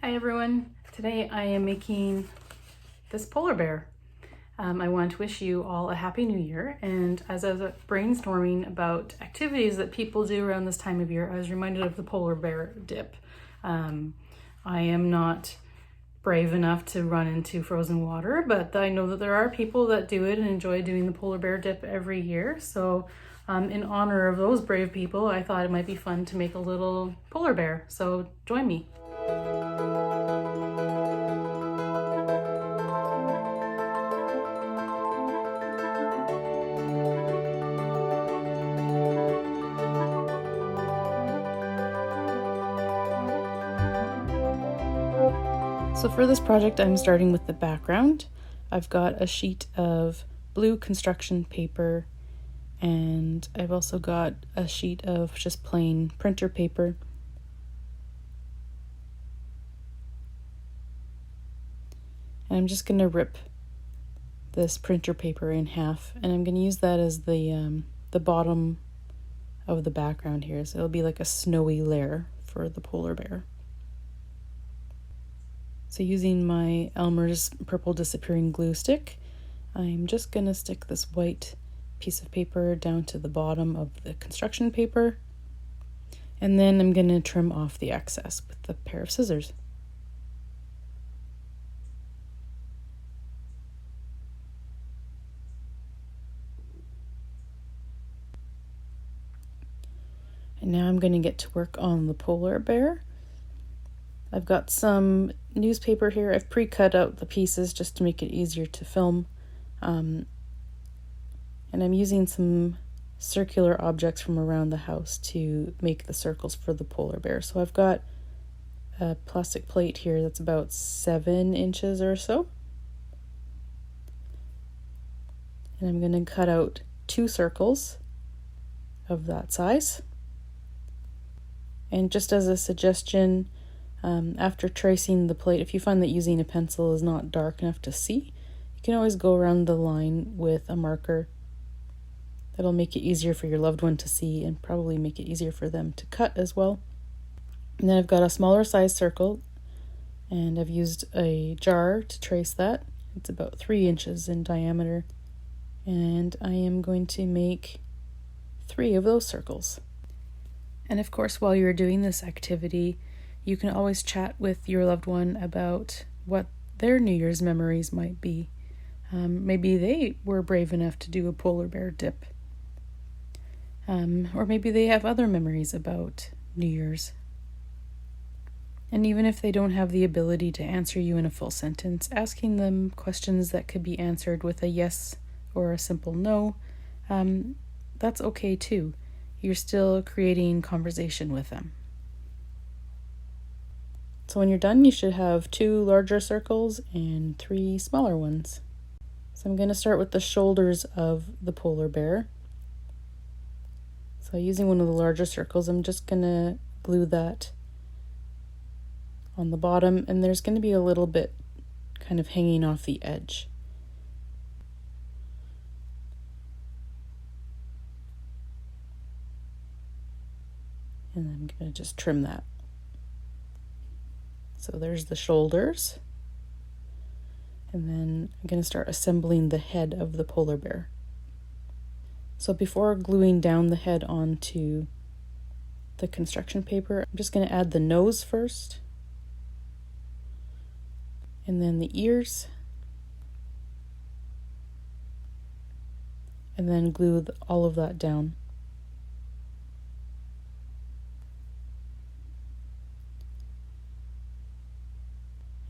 Hi everyone, today I am making this polar bear. I want to wish you all a happy new year, and as I was brainstorming about activities that people do around this time of year, I was reminded of the polar bear dip. I am not brave enough to run into frozen water, but I know that there are people that do it and enjoy doing the polar bear dip every year. So in honor of those brave people, I thought it might be fun to make a little polar bear. So join me. So for this project, I'm starting with the background. I've got a sheet of blue construction paper, and I've also got a sheet of just plain printer paper. And I'm just going to rip this printer paper in half, and I'm going to use that as the bottom of the background here. So it'll be like a snowy layer for the polar bear. So using my Elmer's purple disappearing glue stick, I'm just going to stick this white piece of paper down to the bottom of the construction paper, and then I'm going to trim off the excess with a pair of scissors. And now I'm going to get to work on the polar bear. I've got some newspaper here. I've pre-cut out the pieces just to make it easier to film. And I'm using some circular objects from around the house to make the circles for the polar bear. So I've got a plastic plate here that's about 7 inches or so. And I'm going to cut out 2 circles of that size. And just as a suggestion, after tracing the plate, if you find that using a pencil is not dark enough to see, you can always go around the line with a marker. That'll make it easier for your loved one to see and probably make it easier for them to cut as well. And then I've got a smaller size circle, and I've used a jar to trace that. It's about 3 inches in diameter, and I am going to make 3 of those circles. And of course, while you're doing this activity, you can always chat with your loved one about what their New Year's memories might be. Maybe they were brave enough to do a polar bear dip. Or maybe they have other memories about New Year's. And even if they don't have the ability to answer you in a full sentence, asking them questions that could be answered with a yes or a simple no, that's okay too. You're still creating conversation with them. So when you're done, you should have 2 larger circles and 3 smaller ones. So I'm going to start with the shoulders of the polar bear. So using one of the larger circles, I'm just going to glue that on the bottom, and there's going to be a little bit kind of hanging off the edge. And I'm going to just trim that. So there's the shoulders. And then I'm going to start assembling the head of the polar bear. So before gluing down the head onto the construction paper, I'm just going to add the nose first, and then the ears, and then glue all of that down.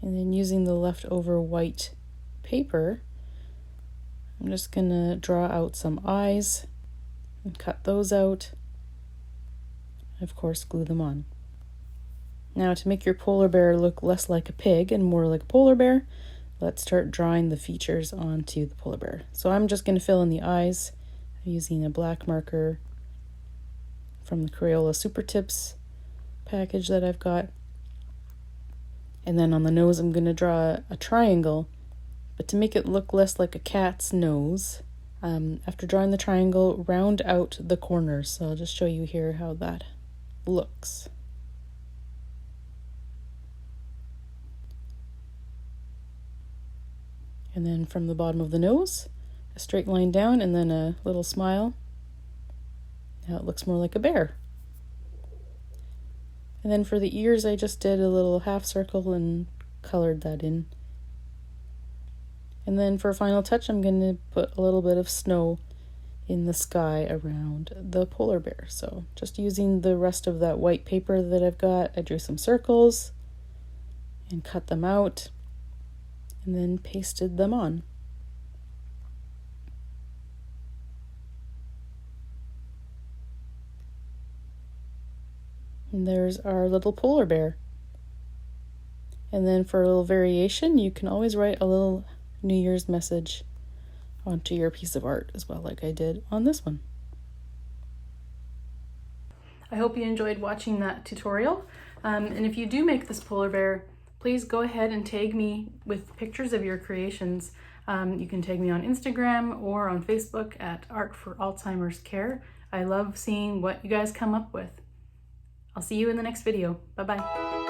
And then using the leftover white paper, I'm just going to draw out some eyes and cut those out. Of course, glue them on. Now, to make your polar bear look less like a pig and more like a polar bear, let's start drawing the features onto the polar bear. So I'm just going to fill in the eyes using a black marker from the Crayola Super Tips package that I've got. And then on the nose, I'm going to draw a triangle, but to make it look less like a cat's nose, after drawing the triangle, round out the corners. So I'll just show you here how that looks. And then from the bottom of the nose, a straight line down and then a little smile. Now it looks more like a bear. And then for the ears, I just did a little half circle and colored that in. And then for a final touch, I'm going to put a little bit of snow in the sky around the polar bear. So just using the rest of that white paper that I've got, I drew some circles and cut them out and then pasted them on. And there's our little polar bear. And then for a little variation, you can always write a little New Year's message onto your piece of art as well, like I did on this one. I hope you enjoyed watching that tutorial. And if you do make this polar bear, please go ahead and tag me with pictures of your creations. You can tag me on Instagram or on Facebook at Art for Alzheimer's Care. I love seeing what you guys come up with. I'll see you in the next video. Bye-bye.